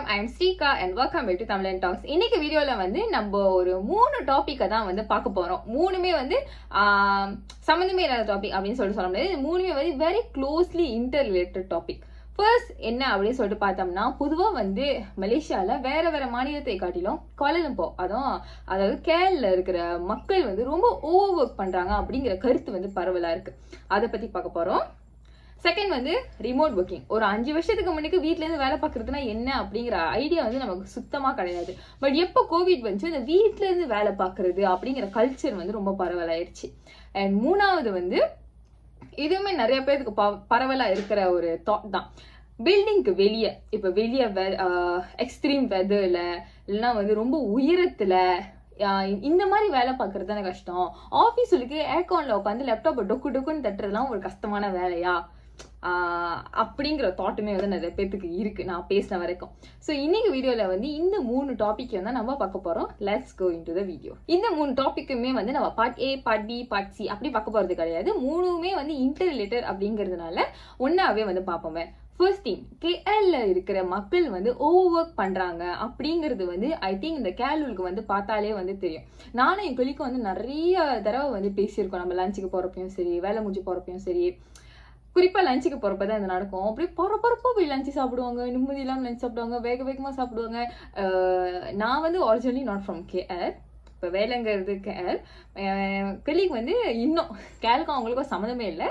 I am Srika and welcome back to Tamil Talks. இன்னைக்கு வீடியோல வந்து நம்ம ஒரு 3 டாபிக்கை தான் வந்து பார்க்க போறோம். மூணுமே வந்து சம்பந்தமே இல்லாத டாபிக் அப்படின்னு சொல்ல முடியாது. மூணுமே வந்து very closely inter related topic. First என்ன அப்படின்னு சொல்லிட்டு பார்த்தோம்னா, பொதுவா வந்து மலேசியால வேற மாநிலத்தை காட்டிலும் கோலாலம்பூர் அதாவது கேரளா இருக்கிற மக்கள் வந்து ரொம்ப ஓவர் ஒர்க் பண்றாங்க அப்படிங்கிற கருத்து வந்து பரவலா இருக்கு. அதை பத்தி பார்க்க போறோம். செகண்ட் வந்து ரிமோட் ஒர்க்கிங். ஒரு 5 வருஷத்துக்கு முன்னுக்கு வீட்டுல இருந்து வேலை பார்க்கறதுனா என்ன அப்படிங்கிற ஐடியா வந்து நமக்கு சுத்தமா கிடையாது. பட் எப்போ கோவிட் வந்துச்சு, இந்த வீட்டுல இருந்து வேலை பார்க்கறது அப்படிங்கிற கல்ச்சர் வந்து ரொம்ப பரவலாயிருச்சு. அண்ட் மூணாவது வந்து இதுவுமே நிறைய பேருக்கு பரவலா இருக்கிற ஒரு தாட் தான். பில்டிங்க்கு வெளியே, இப்ப வெளியே எக்ஸ்ட்ரீம் வெதர்ல இல்லைன்னா வந்து ரொம்ப உயரத்துல இந்த மாதிரி வேலை பார்க்கறது தானே கஷ்டம். ஆபீஸுக்கு ஏர்கான்ல உட்காந்து லேப்டாப் டொக்குன்னு தட்டுறதுலாம் ஒரு கஷ்டமான வேலையா அப்படிங்கிற தாட்டுமே வந்து நிறைய பேருக்கு இருக்கு, நான் பேசின வரைக்கும். ஸோ இன்னைக்கு வீடியோல வந்து இந்த 3 டாபிக் வந்து நம்ம பார்க்க போறோம். Let's go into the video. இந்த 3 டாபிக்குமே வந்து நம்ம part A, part B, part C அப்படி பார்க்க போறது கிடையாது. மூணுமே வந்து இன்டர் ரிலேட்டட் அப்படிங்கிறதுனால ஒன்னாவே வந்து பார்ப்போமே. ஃபர்ஸ்ட் திங், கேஎல்ல இருக்கிற மக்கள் வந்து ஓவர் ஒர்க் பண்றாங்க அப்படிங்கிறது வந்து ஐ திங்க் இந்த கேரளுக்கு வந்து பார்த்தாலே வந்து தெரியும். நானும் என் கொலிக்கும் வந்து நிறைய தடவை வந்து பேசியிருக்கோம். நம்ம லஞ்சுக்கு போறப்பையும் சரி, வேலை முடிஞ்சு போறப்பையும் சரி, குறிப்பா லஞ்சுக்கு போறப்பதான் இது நடக்கும். அப்படியே போறப்போ போய் லஞ்சு சாப்பிடுவாங்க, நிம்மதி இல்லாம லஞ்ச் சாப்பிடுவாங்க, வேகமா சாப்பிடுவாங்க. நான் வந்து ஒரிஜினலி நாட் ஃப்ரம் கேஎல், இப்போ வேலைங்கிறது கேஎல். கொலிக்கு வந்து இன்னும் கேலுக்கும் அவங்களுக்கும் சம்மந்தமே இல்லை.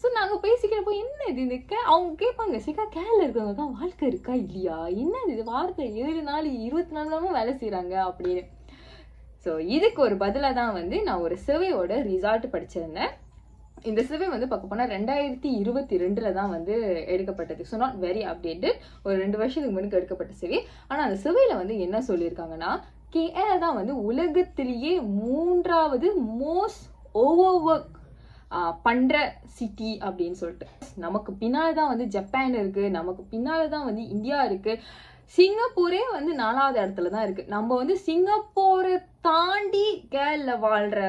ஸோ நாங்கள் பேசிக்கிறப்போ என்ன இது இந்த அவங்க கேட்பாங்க, சிக்கா கேரளா இருக்கவங்க வாழ்க்கை இருக்கா இல்லையா, என்ன இது வாரத்தை 7 நாள் 24 நாளும் வேலை செய்யறாங்க அப்படின்னு. ஸோ இதுக்கு ஒரு பதிலாக தான் வந்து நான் ஒரு சர்வேயோட ரிசல்ட் படிச்சிருந்தேன். இந்த சர்வே வந்து பார்க்க போனால் 2022 தான் வந்து எடுக்கப்பட்டது. ஸோ நாட் வெரி அப்டேட்டட், ஒரு 2 வருஷத்துக்கு முன்னுக்கு எடுக்கப்பட்ட சர்வே. ஆனால் அந்த சர்வேல வந்து என்ன சொல்லியிருக்காங்கன்னா, கேஎல் தான் வந்து உலகத்திலேயே 3வது மோஸ்ட் ஓவர் ஒர்க் பண்ற சிட்டி அப்படின்னு சொல்லிட்டு. நமக்கு பின்னால்தான் வந்து ஜப்பான் இருக்கு, நமக்கு பின்னால்தான் வந்து இந்தியா இருக்கு, சிங்கப்பூரே வந்து 4வது இடத்துல தான் இருக்கு. நம்ம வந்து சிங்கப்பூரை தாண்டி கேரளா வாழ்ற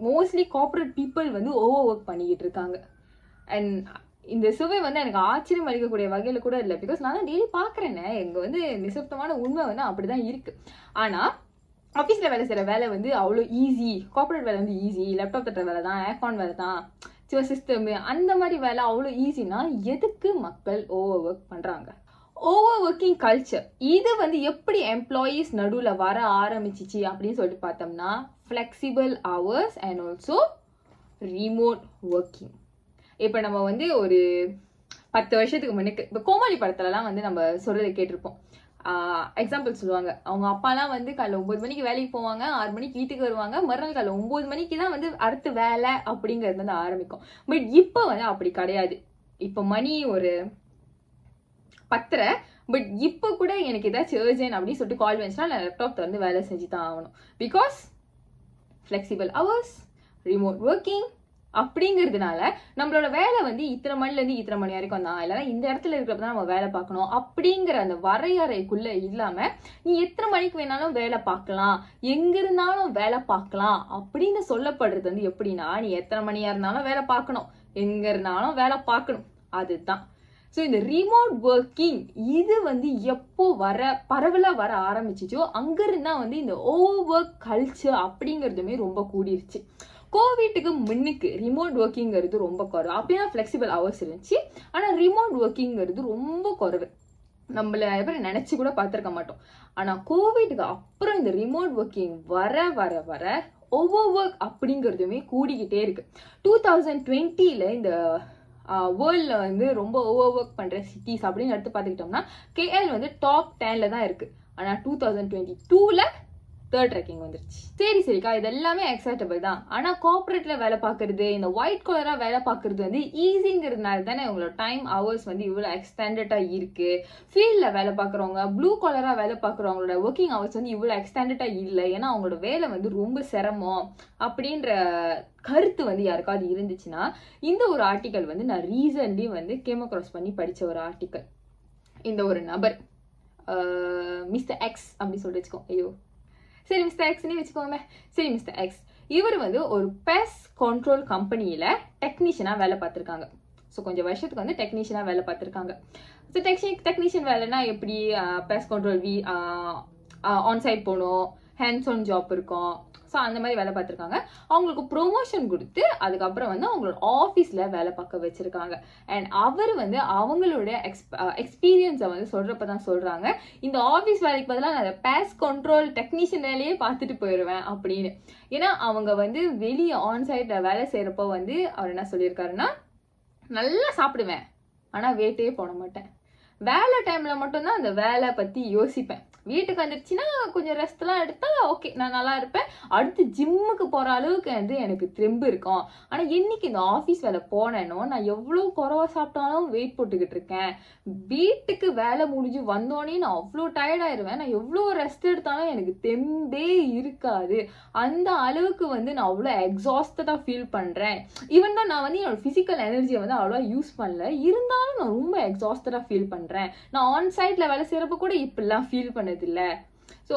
மோஸ்ட்லி கார்பரேட் பீப்புள் வந்து ஓவர் ஒர்க் பண்ணிக்கிட்டு இருக்காங்க. அண்ட் இந்த சுவை வந்து எனக்கு ஆச்சரியம் அளிக்கக்கூடிய வகையில கூட இல்லை. பிகாஸ் நான் தான் டெய்லி பாக்குறேன்னு, எங்க வந்து நிசப்தமான உண்மை வந்து அப்படிதான் இருக்கு. ஆனா ஆஃபீஸில் வேலை செய்கிற வேலை வந்து அவ்வளோ ஈஸி, கார்பரேட் வேலை வந்து ஈஸி, லேப்டாப் தட்டுற வேலை தான், ஏர்கான் வேலை தான், சிஸ்டம் அந்த மாதிரி வேலை அவ்வளோ ஈஸினா எதுக்கு மக்கள் ஓவர் ஒர்க் பண்ணுறாங்க? ஓவர் ஒர்க்கிங் கல்ச்சர் இது வந்து எப்படி எம்ப்ளாயீஸ் நடுவில் வர ஆரம்பிச்சிச்சு அப்படின்னு சொல்லிட்டு பார்த்தோம்னா, flexible hours and also remote working. இப்போ நம்ம வந்து ஒரு 10 வருஷத்துக்கு முன்னுக்கு இப்போ கோமாளி படத்துலலாம் வந்து நம்ம சொல்றதை கேட்டிருப்போம். எக்ஸாம்பிள் சொல்லுவாங்க, அவங்க அப்பாலாம் வந்து காலைல 9 மணிக்கு வேலைக்கு போவாங்க, 6 மணிக்கு வீட்டுக்கு வருவாங்க, மறுநாள் காலைல 9 மணிக்கு தான் வந்து அடுத்த வேலை அப்படிங்கிறது வந்து ஆரம்பிக்கும். பட் இப்போ வந்து அப்படி கிடையாது. இப்போ மணி ஒரு 10:30, பட் இப்போ கூட எனக்கு ஏதாச்சும் அர்ஜென்ட் அப்படின்னு சொல்லிட்டு கால் வந்துச்சுன்னா நான் லேப்டாப் திறந்து வேலை செஞ்சு தான் ஆகணும். Because flexible hours, remote working அப்படிங்கிறதுனால நம்மளோட வேலை வந்து இத்தனை மணிலேருந்து இத்தனை மணி வரைக்கும் தான், இல்லைன்னா இந்த இடத்துல இருக்கிறப்ப தான் நம்ம வேலை பார்க்கணும் அப்படிங்கிற அந்த வரையறைக்குள்ள இல்லாம நீ எத்தனை மணிக்கு வேணாலும் வேலை பார்க்கலாம், எங்க இருந்தாலும் வேலை பார்க்கலாம் அப்படின்னு சொல்லப்படுறது வந்து எப்படின்னா, நீ எத்தனை மணியா இருந்தாலும் வேலை பார்க்கணும், எங்க இருந்தாலும் வேலை பார்க்கணும், அதுதான். ஸோ இந்த ரிமோட் ஒர்க்கிங் இது வந்து எப்போ பரவலா வர ஆரம்பிச்சிச்சோ அங்கிருந்தா வந்து இந்த ஓவர் ஒர்க் கல்ச்சர் அப்படிங்கிறதுமே ரொம்ப கூடிருச்சு. கோவிட்டுக்கு முன்னுக்கு ரிமோட் ஒர்க்கிங்கிறது ரொம்ப குறைவு. அப்படின்னா ஃப்ளெக்சிபிள் ஹவர்ஸ் இருந்துச்சு, ஆனால் ரிமோட் ஒர்க்கிங்கிறது ரொம்ப குறைவு. நம்மள எவரும் நினைச்சு கூட பார்த்துருக்க மாட்டோம். ஆனால் கோவிட்டுக்கு அப்புறம் இந்த ரிமோட் ஒர்க்கிங் வர ஓவர் ஒர்க் அப்படிங்கிறதுமே கூடிக்கிட்டே இருக்கு. 2020ல இந்த வேர்ல்ட்ல வந்து ரொம்ப ஓவர் ஒர்க் பண்ற சிட்டிஸ் அப்படின்னு எடுத்து பார்த்துக்கிட்டோம்னா கேஎல் வந்து டாப் 10ல தான் இருக்கு. ஆனால் 2022ல 3rd ரேங்கிங் வந்துருச்சு. சரிக்கா, இது எல்லாமே அக்செப்டபிள் தான். ஆனா கார்பரேட்ல வேலை பார்க்கறது, இந்த ஒயிட் கலரா வேலை பார்க்கறது வந்து ஈஸிங்கிறதுனால தானே உங்களோட டைம் ஹவர்ஸ் வந்து இவ்வளவு எக்ஸ்டெண்டடா இருக்கு. ஃபீல்ட்ல வேலை பார்க்கறவங்க, ப்ளூ கலரா வேலை பார்க்கறவங்களோட ஒர்க்கிங் ஹவர்ஸ் வந்து இவ்வளவு எக்ஸ்டெண்டடா இல்லை. ஏன்னா அவங்களோட வேலை வந்து ரொம்ப சிரமம் அப்படின்ற கருத்து வந்து யாருக்காவது இருந்துச்சுன்னா, இந்த ஒரு ஆர்டிக்கல் வந்து நான் ரீசன்ட்லி வந்து கேம் அக்ராஸ் பண்ணி படிச்ச ஒரு ஆர்டிக்கல். இந்த ஒரு நபர் மிஸ்டர் எக்ஸ் அப்படி சொல்லி வச்சுக்கோ, ஐயோ சரி மிஸ்டர் எக்ஸ்னே வச்சுக்கோங்க. சரி மிஸ்டர் எக்ஸ் இவர் வந்து ஒரு பெஸ்ட் கண்ட்ரோல் கம்பெனியில டெக்னீஷியனா வேலை பார்த்துருக்காங்க. ஸோ கொஞ்சம் வருஷத்துக்கு வந்து டெக்னீஷியனாக வேலை பார்த்துருக்காங்க. ஸோ டெக்னீஷியன் வேலைன்னா எப்படி பெஸ்ட் கண்ட்ரோல் ஆன்சைட் போகணும், ஹேண்ட்ஸ் ஆன் ஜாப் இருக்கும். ஸோ அந்த மாதிரி வேலை பார்த்துருக்காங்க. அவங்களுக்கு ப்ரொமோஷன் கொடுத்து அதுக்கப்புறம் வந்து அவங்களோட ஆஃபீஸில் வேலை பார்க்க வச்சுருக்காங்க. அண்ட் அவர் வந்து அவங்களோட எக்ஸ்பீரியன்ஸை வந்து சொல்கிறப்ப தான் சொல்கிறாங்க, இந்த ஆஃபீஸ் வேலைக்கு பதிலாக நான் பேஸ் கண்ட்ரோல் டெக்னீஷியன் வேலையே பார்த்துட்டு போயிடுவேன் அப்படின்னு. ஏன்னா அவங்க வந்து வெளியே ஆன்சைட்டில் வேலை செய்கிறப்போ வந்து அவர் என்ன சொல்லியிருக்காருன்னா, நல்லா சாப்பிடுவேன் ஆனால் வெயிட்டே போட மாட்டேன், வேலை டைமில் மட்டும்தான் அந்த வேலை பற்றி யோசிப்பேன், வீட்டுக்கு வந்துடுச்சுன்னா கொஞ்சம் ரெஸ்ட்லாம் எடுத்தா ஓகே நான் நல்லா இருப்பேன், அடுத்து ஜிம்முக்கு போகிற அளவுக்கு வந்து எனக்கு தெம்பு இருக்கும். ஆனால் என்னைக்கு இந்த ஆஃபீஸ் வேலை போனேனோ நான் எவ்வளோ குறைவா சாப்பிட்டாலும் வெயிட் போட்டுக்கிட்டு இருக்கேன், வீட்டுக்கு வேலை முடிஞ்சு வந்தோடனே நான் அவ்வளோ டயர்டாயிருவேன், நான் எவ்வளோ ரெஸ்ட் எடுத்தாலும் எனக்கு தெம்பே இருக்காது, அந்த அளவுக்கு வந்து நான் அவ்வளோ எக்ஸாஸ்டடாக ஃபீல் பண்ணுறேன். ஈவன் தான் நான் வந்து என்னோட ஃபிசிக்கல் எனர்ஜியை வந்து அவ்வளோ யூஸ் பண்ணல, இருந்தாலும் நான் ரொம்ப எக்ஸாஸ்டடாக ஃபீல் பண்ணுறேன். நான் ஆன்சைட்டில் வேலை செய்கிறப்ப கூட இப்படிலாம் ஃபீல் பண்ணதில்லை. ஸோ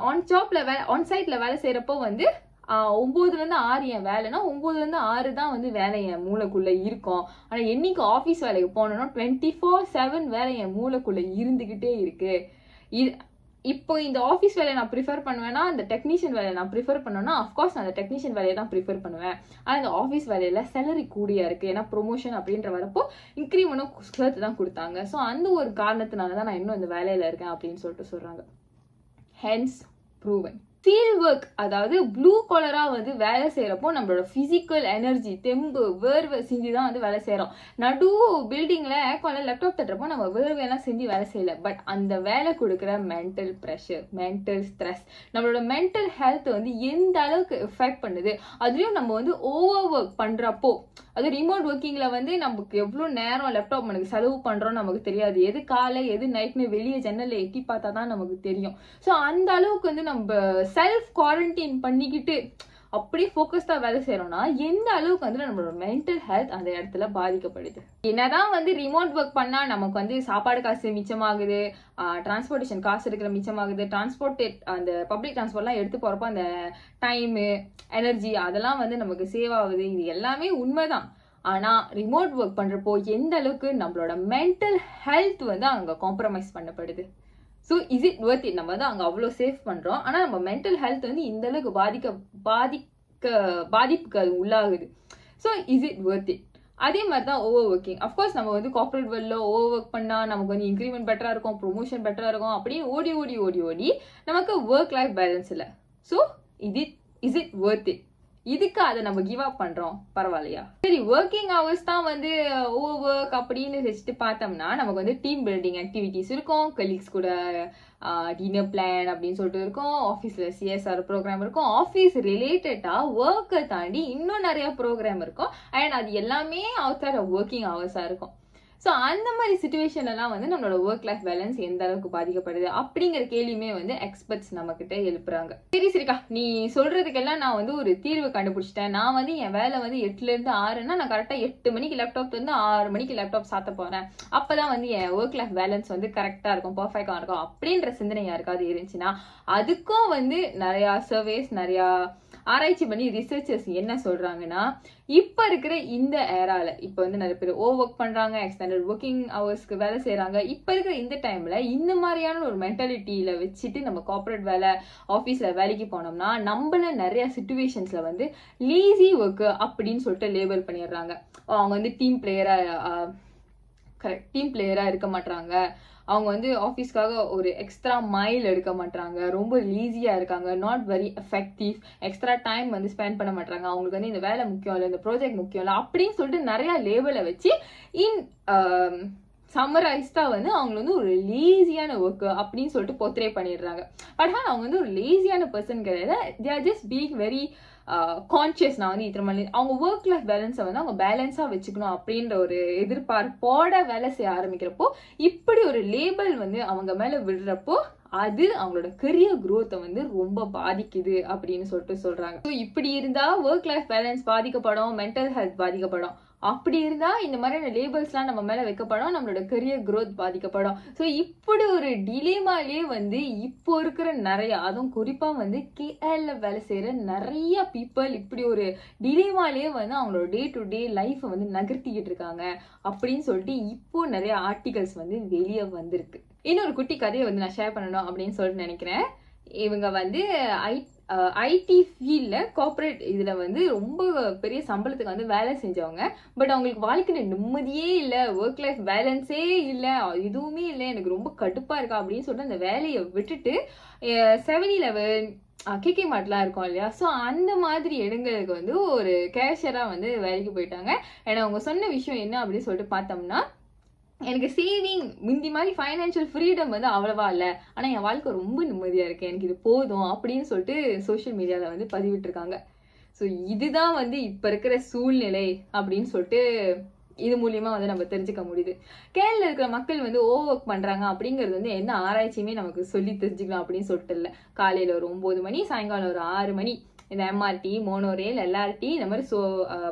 ஆன்சைட்டில் வேலை செய்கிறப்போ வந்து 9லேருந்து 6 என் வேலைன்னா 9லேருந்து 6 தான் வந்து வேலை என் மூளைக்குள்ளே இருக்கும். ஆனால் என்னைக்கு ஆஃபீஸ் வேலைக்கு போனோன்னா 24/7 வேலை என் மூளைக்குள்ளே இருந்துக்கிட்டே இருக்கு. இப்போ இந்த ஆஃபீஸ் வேலையை நான் ப்ரிஃபர் பண்ணுவேன்னா அந்த டெக்னீஷியன் வேலையை நான் ப்ரிஃபர் பண்ணேன்னா அஃப்கோர்ஸ் நான் அந்த டெக்னீஷியன் வேலையை தான் ப்ரிஃபர் பண்ணுவேன். ஆனால் இந்த ஆஃபீஸ் வேலையில் சேலரி கூடியா இருக்குது, ஏன்னா ப்ரொமோஷன் அப்படின்ற வரப்போ இன்க்ரிமெண்ட்டும் சேர்த்து தான் கொடுத்தாங்க. ஸோ அந்த ஒரு காரணத்தினால தான் நான் இன்னும் இந்த வேலையில் இருக்கேன் அப்படின்னு சொல்லிட்டு சொல்கிறாங்க. Hence proven. ஃபீல்ட் ஒர்க், அதாவது ப்ளூ காலரா வந்து வேலை செய்யறப்போ நம்மளோட பிசிக்கல் எனர்ஜி, தெம்பு, வேர்வை செஞ்சு தான் வந்து வேலை செய்யறோம். நடு பில்டிங்ல ஏர்கான்ல லேப்டாப் தட்டுறப்போ நம்ம வேர்வையெல்லாம் செஞ்சு வேலை செய்யல, பட் அந்த வேலை கொடுக்குற மென்டல் ப்ரெஷர், மென்டல் ஸ்ட்ரெஸ், நம்மளோட மென்டல் ஹெல்த் வந்து எந்த அளவுக்கு எஃபெக்ட் பண்ணுது. அதுலயும் நம்ம வந்து ஓவர் ஒர்க் பண்றப்போ, அது ரிமோட் ஒர்க்கிங்ல வந்து நமக்கு எவ்வளோ நேரம் லேப்டாப் நமக்கு செலவு பண்றோம் நமக்கு தெரியாது, எது காலை எது நைட்னு வெளியே ஜன்னல்ல எட்டி பார்த்தா தான் நமக்கு தெரியும். ஸோ அந்த அளவுக்கு வந்து நம்ம செல்ஃப் குவாரண்டைன் பண்ணிக்கிட்டு அப்படியே ஃபோக்கஸ்டா வேலை செய்யறோம்னா எந்த அளவுக்கு வந்து நம்மளோட மென்டல் ஹெல்த் அந்த இடத்துல பாதிக்கப்படுது. என்னதான் வந்து ரிமோட் ஒர்க் பண்ணா நமக்கு வந்து சாப்பாடு காசு மிச்சமாகுது, டிரான்ஸ்போர்டேஷன் காசு இருக்கிற மிச்சமாகுது, அந்த பப்ளிக் டிரான்ஸ்போர்ட்லாம் எடுத்து போறப்போ அந்த டைமு, எனர்ஜி அதெல்லாம் வந்து நமக்கு சேவ் ஆகுது, இது எல்லாமே உண்மைதான். ஆனா ரிமோட் ஒர்க் பண்றப்போ எந்த அளவுக்கு நம்மளோட மென்டல் ஹெல்த் வந்து அங்க காம்ப்ரமைஸ் பண்ணப்படுது. So is it worth it? நம்ம வந்து அங்கே அவ்வளோ சேவ் பண்ணுறோம், ஆனால் நம்ம மென்டல் ஹெல்த் வந்து இந்த அளவுக்கு பாதிப்புக்கு அது உள்ளாகுது. So is it worth it? அதே மாதிரி தான் ஓவர் ஒர்க்கிங். அஃப்கோர்ஸ் நம்ம வந்து கார்பரேட் வேர்ல்டில் ஓவர் ஒர்க் பண்ணால் நமக்கு வந்து இன்க்ரிமெண்ட் பெட்டராக இருக்கும், ப்ரொமோஷன் பெட்டராக இருக்கும் அப்படின்னு ஓடி ஓடி ஓடி ஓடி நமக்கு ஒர்க் லைஃப் பேலன்ஸ் இல்லை. So is it worth it? இதுக்கு அதை நம்ம கிவ் அப் பண்றோம், பரவாயில்லையா? சரி, ஒர்க்கிங் ஹவர்ஸ் தான் வந்து ஓவர் ஒர்க் அப்படின்னு வச்சுட்டு பார்த்தோம்னா நமக்கு வந்து டீம் பில்டிங் ஆக்டிவிட்டிஸ் இருக்கும், கலீக்ஸ் கூட டின்னர் பிளான் அப்படின்னு சொல்லிட்டு இருக்கும், ஆஃபீஸ்ல சிஎஸ்ஆர் ப்ரோக்ராம் இருக்கும், ஆஃபீஸ் ரிலேட்டடா ஒர்க்கை தாண்டி இன்னும் நிறைய ப்ரோக்ராம் இருக்கும். அண்ட் அது எல்லாமே அவுட் சைட் ஆஃப் ஒர்க்கிங் ஹவர்ஸா இருக்கும். ஸோ அந்த மாதிரி சுச்சுவேஷன்லாம் வந்து நம்மளோட ஒர்க் லைஃப் பேலன்ஸ் எந்த அளவுக்கு பாதிக்கப்படுது அப்படிங்கிற கேள்வியுமே வந்து எக்ஸ்பர்ட்ஸ் நம்ம கிட்ட எழுப்புறாங்க. சரிக்கா, நீ சொல்றதுக்கெல்லாம் நான் வந்து ஒரு தீர்வு கண்டுபிடிச்சிட்டேன். நான் வந்து என் வேலை வந்து 8லேருந்து 6ன்னா நான் கரெக்டாக 8 மணிக்கு லேப்டாப் வந்து 6 மணிக்கு லேப்டாப் சாத்த போறேன், அப்பதான் வந்து என் ஒர்க் லைஃப் பேலன்ஸ் வந்து கரெக்டா இருக்கும், பர்ஃபெக்டா இருக்கும் அப்படின்ற சிந்தனை யாருக்காவது இருந்துச்சுன்னா அதுக்கும் வந்து நிறைய சர்வேஸ், நிறைய ஆராய்ச்சி பண்ணி ரிசர்ச்சர்ஸ் என்ன சொல்றாங்கன்னா, இப்ப இருக்கிற இந்த ஏரால இப்ப வந்து நிறைய பேர் ஓவர் ஒர்க் பண்றாங்க, எக்ஸ்டெண்டட் ஒர்க்கிங் ஹவர்ஸ்க்கு வேலை செய்யறாங்க. இப்ப இருக்கிற இந்த டைம்ல இந்த மாதிரியான ஒரு மென்டாலிட்டியில வச்சுட்டு நம்ம கார்பரேட் வேலை, ஆஃபீஸ்ல வேலைக்கு போனோம்னா நம்மள நிறைய சிச்சுவேஷன்ஸ்ல வந்து லேசி ஒர்க் அப்படின்னு சொல்லிட்டு லேபிள் பண்ணிடுறாங்க. அவங்க வந்து டீம் பிளேயரா இருக்க மாட்டாங்க, அவங்க வந்து ஆஃபீஸ்க்காக ஒரு எக்ஸ்ட்ரா மைல் எடுக்க மாட்டாங்க, ரொம்ப ஈஸியாக இருக்காங்க, not very effective, extra time வந்து ஸ்பெண்ட் பண்ண மாட்டாங்க, அவங்களுக்கு வந்து இந்த வேலை முக்கியம் இல்லை, இந்த ப்ராஜெக்ட் முக்கியம் இல்லை அப்படின்னு சொல்லிட்டு நிறைய லேபிளை வச்சு சம்மரைஸ்டா வந்து அவங்க வந்து ஒரு லேசியான ஒர்க் அப்படின்னு சொல்லிட்டு போர்ட்ரே பண்ணிடுறாங்க. பட் ஆனால் அவங்க வந்து ஒரு லேசியான பர்சன் கிடையாது, they are just being very conscious. நான் வந்து இத்தனை மணி அவங்க ஒர்க் லைஃப் பேலன்ஸை வந்து அவங்க பேலன்ஸா வச்சுக்கணும் அப்படின்ற ஒரு எதிர்பார்ப்போட வேலை செய்ய ஆரம்பிக்கிறப்போ இப்படி ஒரு லேபிள் வந்து அவங்க மேல விடுறப்போ அது அவங்களோட கரியர் குரோத்தை வந்து ரொம்ப பாதிக்குது அப்படின்னு சொல்லிட்டு சொல்றாங்க. ஸோ இப்படி இருந்தா ஒர்க் லைஃப் பேலன்ஸ் பாதிக்கப்படும், மென்டல் ஹெல்த் பாதிக்கப்படும். அப்படி இருந்தா இந்த மாதிரியான லேபிள்ஸ்லாம் நம்ம மேல வைக்கப்படும், நம்மளோட கரியர் growth பாதிக்கப்படும். ஸோ இப்படி ஒரு டிலேமாலே வந்து இப்போ இருக்கிற நிறைய, அதுவும் குறிப்பா வந்து கேஎல்ல வேலை செய்யற நிறைய பீப்புள் இப்படி ஒரு டிலேமாலே வந்து அவங்களோட டே டு டே லைஃப்பை வந்து நகர்த்திக்கிட்டு இருக்காங்க அப்படின்னு சொல்லிட்டு இப்போ நிறைய ஆர்டிகல்ஸ் வந்து வெளியே வந்திருக்கு. இன்னொரு குட்டி கதையை வந்து நான் ஷேர் பண்ணணும் அப்படின்னு சொல்லிட்டு நினைக்கிறேன். இவங்க வந்து ஐடி ஃபீல்ட்ல கார்பரேட் இதுல வந்து ரொம்ப பெரிய சம்பளத்துக்கு வந்து வேலை செஞ்சவங்க. பட் அவங்களுக்கு வாழ்க்கையில நிம்மதியே இல்லை, ஒர்க் லைஃப் பேலன்ஸே இல்லை, எதுவுமே இல்லை, எனக்கு ரொம்ப கடுப்பா இருக்கா அப்படின்னு சொல்லிட்டு அந்த வேலையை விட்டுட்டு 7-Eleven கேகே மார்ட்லாம் இருக்கும் இல்லையா, ஸோ அந்த மாதிரி இடங்களுக்கு வந்து ஒரு கேஷியரா வந்து வேலைக்கு போயிட்டாங்க. ஏன்னா அவங்க சொன்ன விஷயம் என்ன அப்படின்னு சொல்லிட்டு பார்த்தோம்னா, எனக்கு சேவிங் முந்தி மாதிரி ஃபைனான்சியல் ஃப்ரீடம் வந்து அவ்வளவா இல்லை, ஆனால் என் வாழ்க்கை ரொம்ப நிம்மதியாக இருக்கு, எனக்கு இது போதும் அப்படின்னு சொல்லிட்டு சோஷியல் மீடியாவில் வந்து பதிவிட்டுருக்காங்க. ஸோ இதுதான் வந்து இப்போ இருக்கிற சூழ்நிலை அப்படின்னு சொல்லிட்டு இது மூலியமா வந்து நம்ம தெரிஞ்சுக்க முடியுது. கேரளாவில் இருக்கிற மக்கள் வந்து ஓவர் ஒர்க் பண்றாங்க அப்படிங்கிறது வந்து எந்த ஆராய்ச்சியுமே நமக்கு சொல்லி தெரிஞ்சுக்கலாம் அப்படின்னு சொல்லிட்டு இல்லை. காலையில் ஒரு 9 மணி, சாயங்காலம் ஒரு 6 மணி இந்த எம்ஆர்டி, மோனோரேல், எல்ஆர்டி இந்த மாதிரி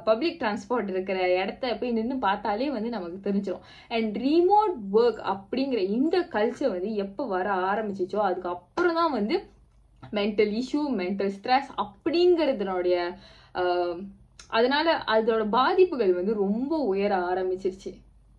பப்ளிக் டிரான்ஸ்போர்ட் இருக்கிற இடத்த போய் நின்று பார்த்தாலே வந்து நமக்கு தெரிஞ்சிடும். அண்ட் ரிமோட் ஒர்க் அப்படிங்கிற இந்த கல்ச்சர் வந்து எப்போ வர ஆரம்பிச்சிச்சோ அதுக்கப்புறம் தான் வந்து மென்டல் இஷ்யூ, மென்டல் ஸ்ட்ரெஸ் அப்படிங்கிறதுனுடைய அதனால அதோட பாதிப்புகள் வந்து ரொம்ப உயர ஆரம்பிச்சிருச்சு.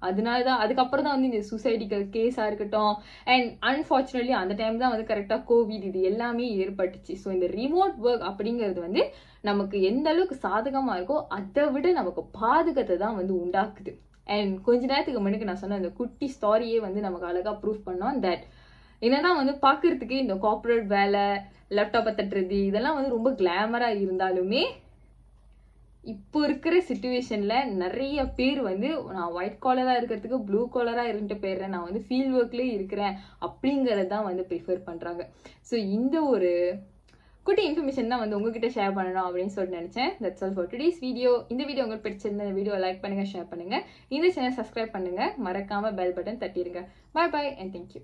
அதனாலதான் அதுக்கப்புறம் தான் வந்து இந்த சூசைடிக்கல் கேஸா இருக்கட்டும், அண்ட் அன்பார்ச்சுனேட்லி அந்த டைம் தான் வந்து கரெக்டா கோவிட் இது எல்லாமே ஏற்பட்டுச்சு. ஸோ இந்த ரிமோட் ஒர்க் அப்படிங்கிறது வந்து நமக்கு எந்த அளவுக்கு சாதகமா இருக்கோ அதை விட நமக்கு பாதகத்தை தான் வந்து உண்டாக்குது. அண்ட் கொஞ்ச நேரத்துக்கு முன்னாடி நான் சொன்ன அந்த குட்டி ஸ்டாரியே வந்து நமக்கு அழகா ப்ரூவ் பண்ணோம் தட் என்னதான் வந்து பாக்குறதுக்கு இந்த கார்பரேட் வேலை, லேப்டாப்பை தட்டுறது இதெல்லாம் வந்து ரொம்ப கிளாமரா இருந்தாலுமே இப்போ இருக்கிற சிச்சுவேஷன்ல நிறைய பேர் வந்து நான் ஒயிட் காலரா இருக்கிறதுக்கு ப்ளூ காலரா இருந்துட்டு போயிடுறேன், நான் வந்து ஃபீல்ட் ஒர்க்லேயே இருக்கிறேன் அப்படிங்கறதான் வந்து ப்ரிஃபர் பண்றாங்க. ஸோ இந்த ஒரு குட்டி இன்ஃபர்மேஷன் தான் வந்து உங்ககிட்ட ஷேர் பண்ணணும் அப்படின்னு சொல்லிட்டு நினைச்சேன். That's all for today's video. இந்த வீடியோ உங்களுக்கு பிடிச்சிருந்த இந்த வீடியோ லைக் பண்ணுங்க, ஷேர் பண்ணுங்க, இந்த சேனல் சப்ஸ்கிரைப் பண்ணுங்க, மறக்காம பெல் பட்டன் தட்டிடுங்க. Bye bye and thank you.